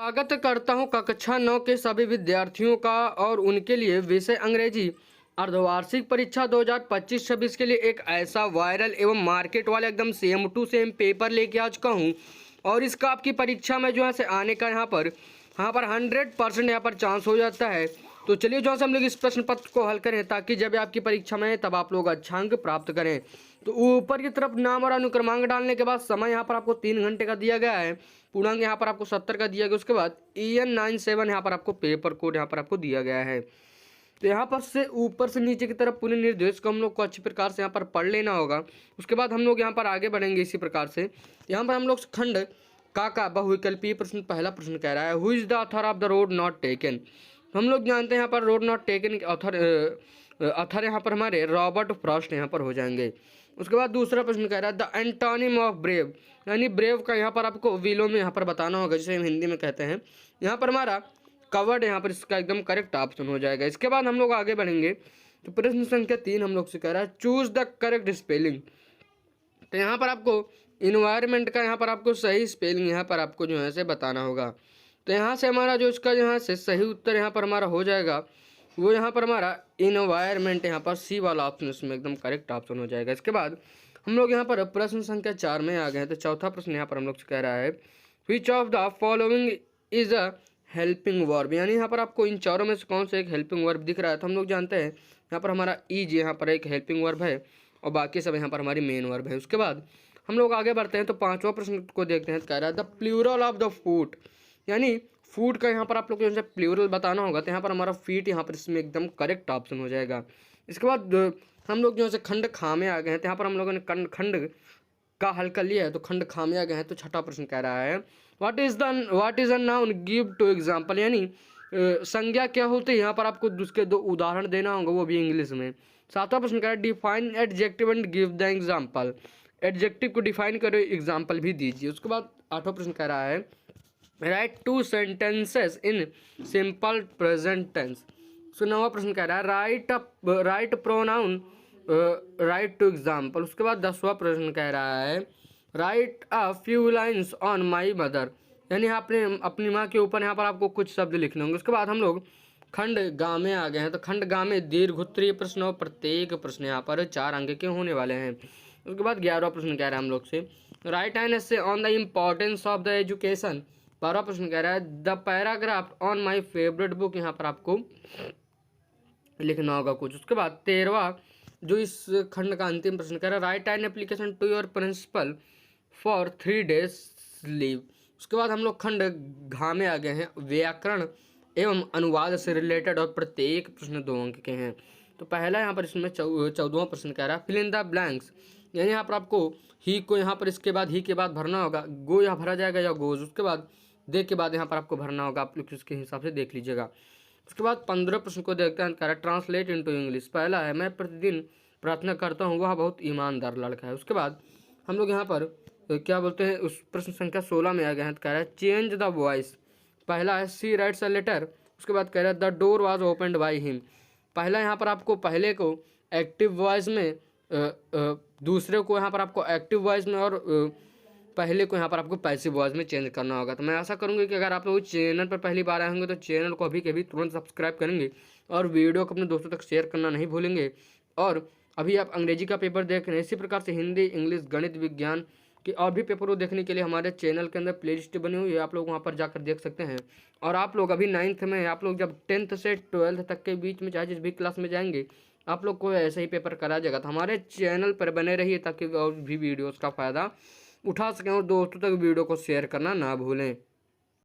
स्वागत करता हूं कक्षा 9 के सभी विद्यार्थियों का और उनके लिए विषय अंग्रेजी अर्धवार्षिक परीक्षा 2025-26 के लिए एक ऐसा वायरल एवं मार्केट वाला एकदम सेम टू सेम पेपर लेके आ चुका हूं। और इसका आपकी परीक्षा में जो है से आने का यहाँ पर 100% यहाँ पर चांस हो जाता है। तो चलिए जो है हम लोग इस प्रश्न पत्र को हल करें ताकि जब आपकी परीक्षा में तब आप लोग अच्छा अंक प्राप्त करें। तो ऊपर की तरफ नाम और अनुक्रमांक डालने के बाद समय यहाँ पर आपको 3 घंटे का दिया गया है। पूर्णांक यहाँ पर आपको 70 का दिया गया। उसके बाद EN97 यहाँ पर आपको पेपर कोड यहाँ पर आपको दिया गया है। तो यहाँ पर से ऊपर से नीचे की तरफ पूरे निर्देश को हम लोग को अच्छी प्रकार से यहाँ पर पढ़ लेना होगा। उसके बाद हम लोग यहाँ पर आगे बढ़ेंगे इसी प्रकार से। यहाँ पर हम लोग खंड का बहुविकल्पीय प्रश्न पहला प्रश्न कह रहा है, who is the author of the road not taken. हम लोग जानते हैं यहाँ पर रोड नॉट टेकन के ऑथर यहाँ पर हमारे रॉबर्ट फ्रॉस्ट यहाँ पर हो जाएंगे। उसके बाद दूसरा प्रश्न कह रहा है द एंटोनिम ऑफ ब्रेव, यानी ब्रेव का यहाँ पर आपको विलोम में यहाँ पर बताना होगा, जिसे हम हिंदी में कहते हैं। यहाँ पर हमारा कवर्ड यहाँ पर इसका एकदम करेक्ट ऑप्शन हो जाएगा। इसके बाद हम लोग आगे बढ़ेंगे। तो प्रश्न संख्या 3 हम लोग से कह रहा है चूज द करेक्ट स्पेलिंग। तो यहाँ पर आपको इन्वायरमेंट का यहाँ पर आपको सही स्पेलिंग यहाँ पर आपको जो है से बताना होगा। तो यहाँ से हमारा जो इसका यहाँ से सही उत्तर यहाँ पर हमारा हो जाएगा वो यहाँ पर हमारा इन्वायरमेंट यहाँ पर सी वाला ऑप्शन इसमें एकदम करेक्ट ऑप्शन हो जाएगा। इसके बाद हम लोग यहाँ पर प्रश्न संख्या 4 में आ गए हैं। तो चौथा प्रश्न यहाँ पर हम लोग से कह रहा है which of the following is a helping verb, यानी यहाँ पर आपको इन चारों में से कौन सा एक हेल्पिंग वर्ब दिख रहा है। तो हम लोग जानते हैं यहाँ पर हमारा इज यहाँ पर एक हेल्पिंग वर्ब है और बाकी सब यहाँ पर हमारी मेन वर्ब है। उसके बाद हम लोग आगे बढ़ते हैं। तो पांचवा प्रश्न को देखते हैं। कह रहा है the plural of the foot, यानी फूड का यहाँ पर आप लोग को जैसे प्लूरल बताना होगा। तो यहाँ पर हमारा फीट यहाँ पर इसमें एकदम करेक्ट ऑप्शन हो जाएगा। इसके बाद हम लोग जो है खंड खा में आ गए हैं। तो यहाँ पर हम लोगों ने खंड का हल कर लिया है। तो खंड खा में आ गए हैं। तो छठा प्रश्न कह रहा है what is a noun give two example, यानी संज्ञा क्या होती है। यहाँ पर आपको उसके 2 उदाहरण देना होगा, वो भी इंग्लिश में। सातवां प्रश्न कह रहा है define adjective and give the example, adjective को डिफाइन करो, एग्जाम्पल भी दीजिए। उसके बाद आठवां प्रश्न कह रहा है write 2 sentences in simple present tense. So नौवां प्रश्न कह रहा है write pronoun write two example. उसके बाद 10वां प्रश्न कह रहा है write a few lines on my mother, यानी आपने अपनी माँ के ऊपर यहाँ पर आपको कुछ शब्द लिखने होंगे। उसके बाद हम लोग खंड गा में आ गए हैं। तो खंड गा में दीर्घ उत्तरीय प्रश्न और प्रत्येक प्रश्न यहाँ पर 4 अंक के होने वाले हैं। उसके बाद 11वां प्रश्न कह रहा है हम लोग से write an essay on the importance of the education. 12वां प्रश्न कह रहा है the paragraph on my favourite book, यहाँ पर आपको लिखना होगा कुछ। उसके बाद 13वां जो इस खंड का अंतिम प्रश्न कह रहा है write an application to your principal for 3 days leave. उसके बाद हम लोग खंड घा में आ गए हैं व्याकरण एवं अनुवाद से रिलेटेड और प्रत्येक प्रश्न 2 अंक के हैं। तो पहला यहाँ पर इसमें 14वां प्रश्न कह रहा है फिल इन द ब्लैंक्स, यानी यहाँ पर आपको ही को यहाँ पर इसके बाद ही के बाद भरना होगा। गो यहाँ भरा जाएगा या गोज। उसके बाद दे के बाद यहाँ पर आपको भरना होगा, आप लोग उसके हिसाब से देख लीजिएगा। उसके बाद 15 प्रश्न को देखते हैं। कह रहा है ट्रांसलेट इनटू इंग्लिश। पहला है मैं प्रतिदिन प्रार्थना करता हूँ, वह बहुत ईमानदार लड़का है। उसके बाद हम लोग यहाँ पर क्या बोलते हैं उस प्रश्न संख्या 16 में आ गए हैं। तो कह रहा है चेंज द वॉइस। पहला है सी राइट्स अ लेटर। उसके बाद कह रहा है the door was opened by him. पहला यहाँ पर आपको पहले को एक्टिव वॉइस में, दूसरे को यहाँ पर आपको एक्टिव वॉइस में और पहले को यहाँ पर आपको पैसिव वॉइस में चेंज करना होगा। तो मैं आशा करूँगी कि अगर आप लोग चैनल पर पहली बार आए होंगे तो चैनल को अभी के अभी तुरंत सब्सक्राइब करेंगे और वीडियो को अपने दोस्तों तक शेयर करना नहीं भूलेंगे। और अभी आप अंग्रेजी का पेपर देख रहे हैं, इसी प्रकार से हिंदी, इंग्लिश, गणित, विज्ञान के और भी पेपर को देखने के लिए हमारे चैनल के अंदर प्लेलिस्ट बनी हुई है, आप लोग वहाँ पर जाकर देख सकते हैं। और आप लोग अभी 9th में, आप लोग जब 10th से 12th तक के बीच में चाहे जिस भी क्लास में जाएंगे आप लोग को ऐसे ही पेपर करा जाएगा। तो हमारे चैनल पर बने रहिए ताकि और भी वीडियोज़ का फ़ायदा उठा सकें और दोस्तों तक वीडियो को शेयर करना ना भूलें।